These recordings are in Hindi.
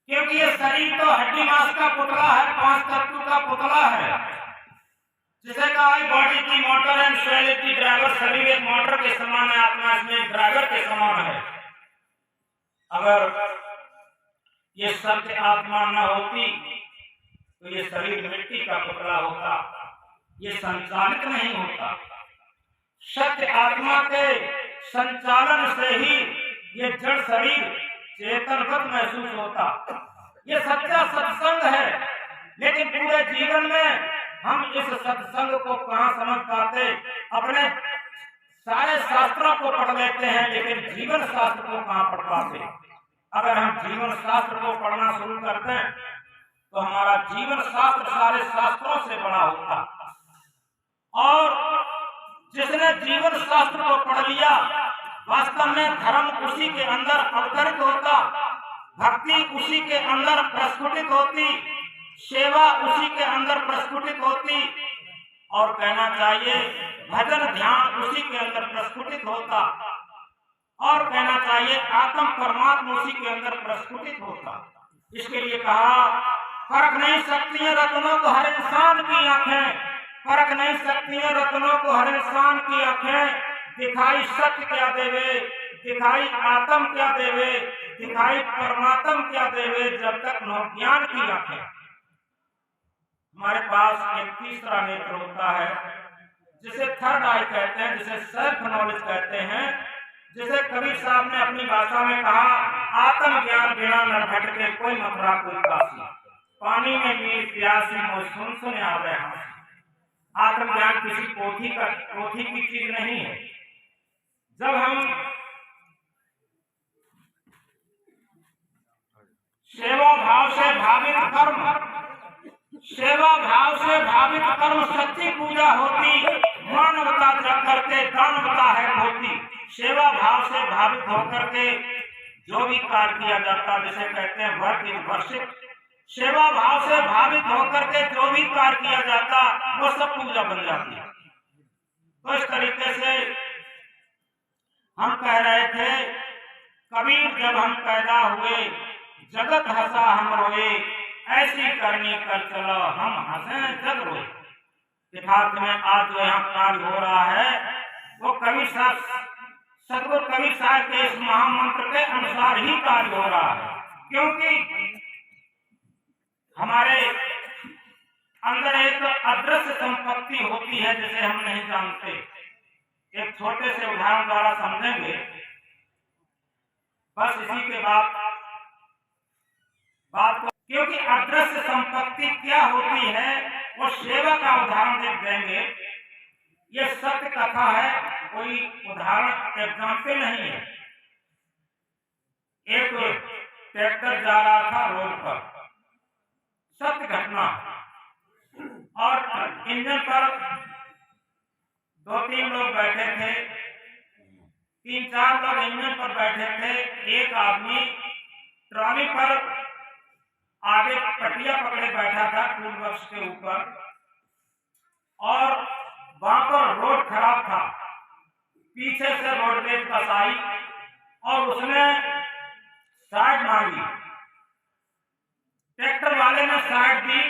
क्योंकि ये शरीर तो हड्डी मांस का पुतला है, पांच तत्व का पुतला है। जिसे कहा बॉडी की मोटर एंड सेल की ड्राइवर। शरीर एक मोटर के समान है, आत्मा इसमें ड्राइवर के समान है। अगर ये सत्य आत्मा न होती तो ये शरीर मिट्टी का पुतला होता, ये संचालित नहीं होता। सत्य आत्मा के संचालन से ही ये जड़ शरीर चेतनवत महसूस होता। ये सच्चा सत्संग है, लेकिन पूरे जीवन में हम इस सत्संग को कहाँ समझ पाते। अपने सारे शास्त्रों को पढ़ लेते हैं, लेकिन जीवन शास्त्र को कहाँ पढ़ पाते। अगर हम जीवन शास्त्र को पढ़ना शुरू करते हैं तो हमारा जीवन शास्त्र सारे शास्त्रों से बड़ा होता। और जिसने जीवन शास्त्र को पढ़ लिया, वास्तव में धर्म उसी के अंदर अवतरित होता, भक्ति उसी के अंदर प्रस्फुटित होती, सेवा उसी के अंदर प्रस्फुटित होती, और कहना चाहिए भजन ध्यान उसी के अंदर प्रस्फुटित होता, और कहना चाहिए आत्म परमात्मा उसी के अंदर प्रस्फुटित होता। इसके लिए कहा फर्क नहीं सकती है रत्नों को हर इंसान की आंखें, फर्क नहीं सकती है रत्नों को हर इंसान की आंखें। दिखाई सत्य क्या देवे, दिखाई आत्म क्या देवे, दिखाई परमात्म क्या देवे, जब तक न ज्ञान की आंखें। हमारे पास एक तीसरा नेत्र होता है जिसे थर्ड आई कहते हैं, जिसे सेल्फ नॉलेज कहते हैं, जिसे कबीर साहब ने अपनी भाषा में कहा आत्म ज्ञान बिना न भटके कोई मथुरा कोई काशी, पानी में मीर प्यासी मोह सुन सुन आवे हासी। आत्मज्ञान किसी पोथी की चीज नहीं है। जब हम सेवा भाव से भावित कर्म, सेवा भाव से भावित कर्म सच्ची पूजा होती, मानवता जग करके दानवता है होती। सेवा भाव से भावित होकर के जो भी कार्य किया जाता, जिसे कहते हैं वर्क इज वर्शिप, सेवा भाव से भावित होकर के जो भी कार्य किया जाता वो सब पूजा बन जाती है। तो इस तरीके से हम कह रहे थे कबीर जब हम पैदा हुए जगत हंसा हम रोए, ऐसी करनी कर चलो हम हंसे जग रोए। यथार्थ में आज जो यहाँ कार्य हो रहा है वो कबीर साहब, सदगुरु कबीर साहब के इस महामंत्र के अनुसार ही कार्य हो रहा है। क्योंकि हमारे अंदर एक अदृश्य संपत्ति होती है जिसे हम नहीं जानते। एक छोटे से उदाहरण द्वारा समझेंगे, बस इसी के बाद बात को, क्योंकि अदृश्य संपत्ति क्या होती है वो सेवा का उदाहरण देख देंगे। ये सत्य कथा है, कोई उदाहरण एग्जाम्पल नहीं है। एक ट्रैक्टर जा रहा था रोड पर, सत्य घटना, और इंजन पर 2-3 लोग बैठे थे, 3-4 लोग इंजन पर बैठे थे। एक आदमी ट्रॉली पर आगे पटिया पकड़े बैठा था टूल बॉक्स के ऊपर, और वहां पर रोड खराब था। पीछे से रोडवेज बस आई और उसने साइड मांगी। ट्रैक्टर वाले ने साइड दी।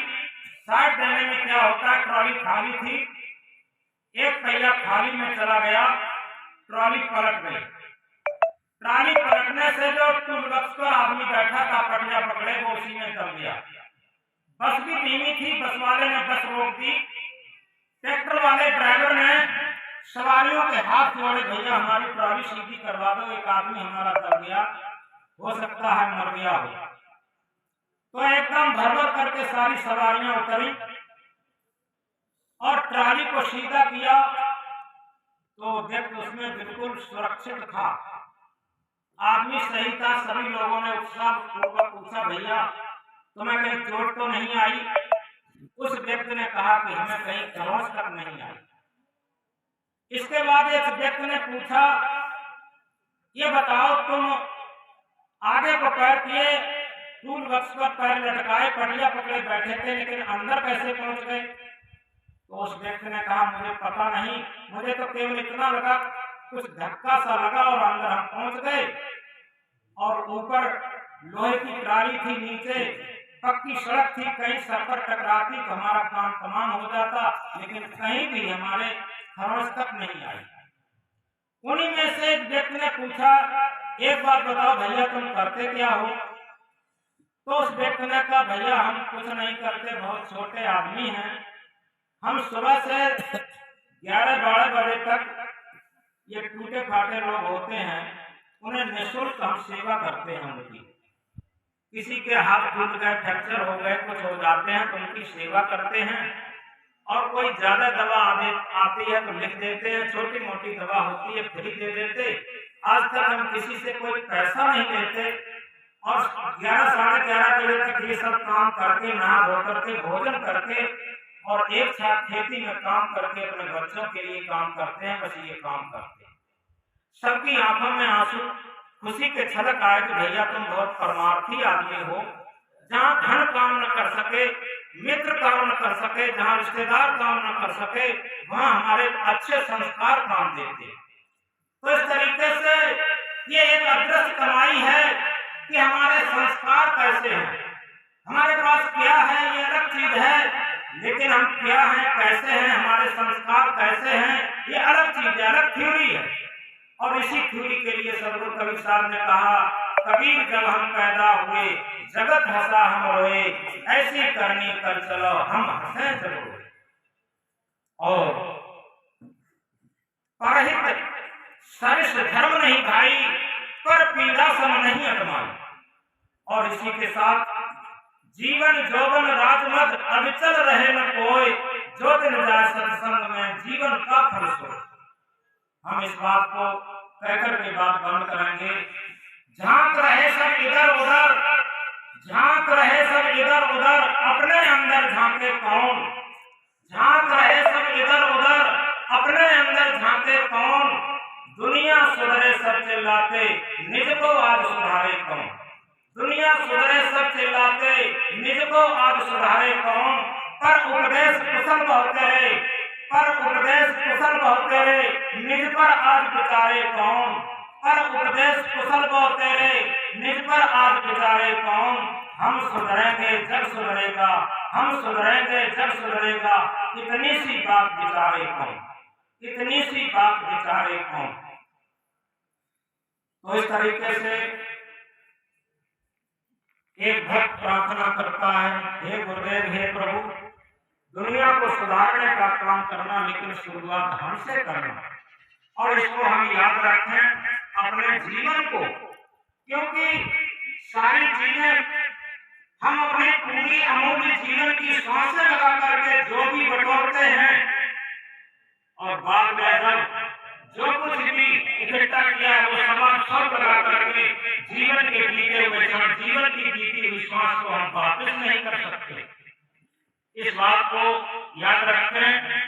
साइड देने में क्या होता है, ट्रॉली खाली थी, एक पहिया खाली में चला गया, ट्रॉली पलट गई। ट्रॉली पलटने से जो टूल बॉक्स पर आदमी बैठा था पटिया पकड़े, वो उसी में दब गया। बस भी धीमी थी, बस वाले ने बस रोक दी। ट्रैक्टर वाले ड्राइवर ने सवारियों के हाथ जोड़े, भैया हमारी ट्रॉली सीधी करवा दो, एक आदमी हमारा दब गया, हो सकता है मर गया हो। तो एकदम भर करके सारी सवारियां उतरी और ट्रॉली को सीधा किया, तो देख उसमें बिल्कुल सुरक्षित था, आदमी सही था। सभी लोगों ने उत्साह पूर्वक पूछा, भैया तुम्हें कहीं चोट तो नहीं आई? उस व्यक्ति ने कहा कि हमें कहीं खरोंच तक नहीं आई। इसके बाद एक व्यक्ति ने पूछा, ये बताओ तुम आगे को पैर किए, टूल बॉक्स पर पैर लटकाए, पटिया पकड़े बैठे थे, लेकिन अंदर कैसे पहुंच गए? तो उस व्यक्ति ने कहा मुझे पता नहीं, मुझे तो केवल इतना लगा, कुछ धक्का सा लगा और अंदर हम पहुंच गए। और ऊपर लोहे की ट्राली थी, नीचे पक्की सड़क थी, कहीं सर पर टकराती तो हमारा काम तमाम हो जाता, लेकिन कहीं भी हमारे खरोंच तक नहीं आई। उन्हीं में से एक व्यक्ति ने पूछा, एक बात बताओ भैया तुम करते क्या हो? तो उस व्यक्ति ने कहा, भैया हम कुछ नहीं करते, बहुत छोटे आदमी हैं, हम सुबह से 11-12 बजे तक ये टूटे फाटे लोग होते हैं, उन्हें निःशुल्क हम सेवा करते हैं उनकी। किसी के हाथ टूट गए, फ्रैक्चर हो गए, कुछ हो जाते हैं तो उनकी सेवा करते हैं, और कोई ज्यादा दवा आती है तो लिख देते हैं, छोटी मोटी दवा होती है फ्री दे देते। आज तक हम किसी से कोई पैसा नहीं लेते, और 11-11:30 बजे तक ये सब काम करके, नहा धो करके, भोजन करके और एक साथ खेती में काम करके अपने बच्चों के लिए काम करते हैं। बस ये काम करते हैं। सबकी आंखों में आंसू, खुशी के छलक आए कि भैया तुम बहुत परमार्थी आदमी हो। जहाँ धन काम न कर सके, मित्र काम न कर सके, जहाँ रिश्तेदार काम न कर सके, वहाँ हमारे अच्छे संस्कार काम देते। तो इस तरीके से ये एक अदृश्य कमाई है कि हमारे संस्कार कैसे हैं। हमारे पास क्या है ये अलग चीज है, लेकिन हम क्या हैं, कैसे हैं, हमारे संस्कार कैसे हैं, ये अलग चीज है, अलग थ्योरी है। और इसी थ्योरी के लिए सदगुरु कबीर साहब ने कहा, कबीर जब हम पैदा हुए जगत हंसा हम रोए, ऐसी करनी कर चलो हम हंसे जब रोए। और परहित सरिष्ठ धर्म नहीं भाई, पर पीड़ा सम नहीं अटमाई। और इसी के साथ जीवन जौवन राजमद अविचल रहे न कोई, जो दिन जाए सत्संग में जीवन का फल सोए। हम इस बात को कहकर के बात बंद करेंगे। झांक रहे सब इधर उधर, झांक रहे सब इधर उधर, अपने अंदर झांके कौन? झांक रहे सब इधर उधर, अपने अंदर झांके कौन? दुनिया सुधरे सब चिल्लाते, निज को आज सुधारे कौन? दुनिया सुधरे सब चिल्लाते, निज को आज सुधारे कौन? पर उपदेश कुशल बहुत तेरे, पर उपदेश कुशल बहुत तेरे, निज पर आज विचारे कौन? पर उपदेश कुशल बहुत तेरे, निज पर आज विचारे कौन? हम सुधरेंगे जग सुधरेगा, हम सुधरेंगे जग सुधरेगा, इतनी सी बात विचारे कौन? इतनी सी बात विचारे कौन? तो इस तरीके से एक भक्त प्रार्थना करता है, हे गुरुदेव, हे प्रभु, दुनिया को सुधारने का काम करना, लेकिन शुरुआत हमसे करना। और इसको हम याद रखें अपने जीवन को, क्योंकि सारी चीजें हम अपनी पूरी अमूल्य जीवन की सांसें लगा करके जो भी बटोरते हैं, और बाद में जब जो कुछ भी इकट्ठा किया है वो समान सब लगा करके जीवन के बीते हुए क्षण, जीवन की बीती हुई सांस को हम वापस नहीं कर सकते। इस बात को याद रखें।